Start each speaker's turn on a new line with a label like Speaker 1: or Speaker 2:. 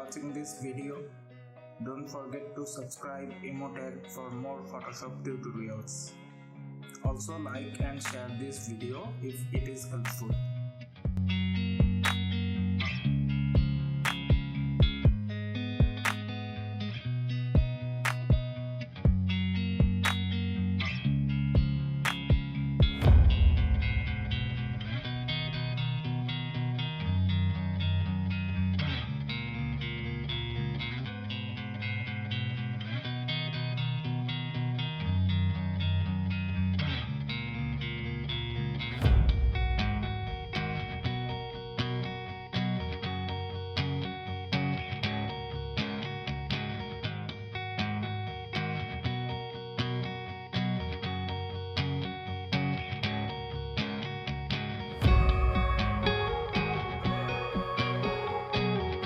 Speaker 1: watching this video. Don't forget to subscribe Emotech for more Photoshop tutorials. Also like and share this video if it is helpful.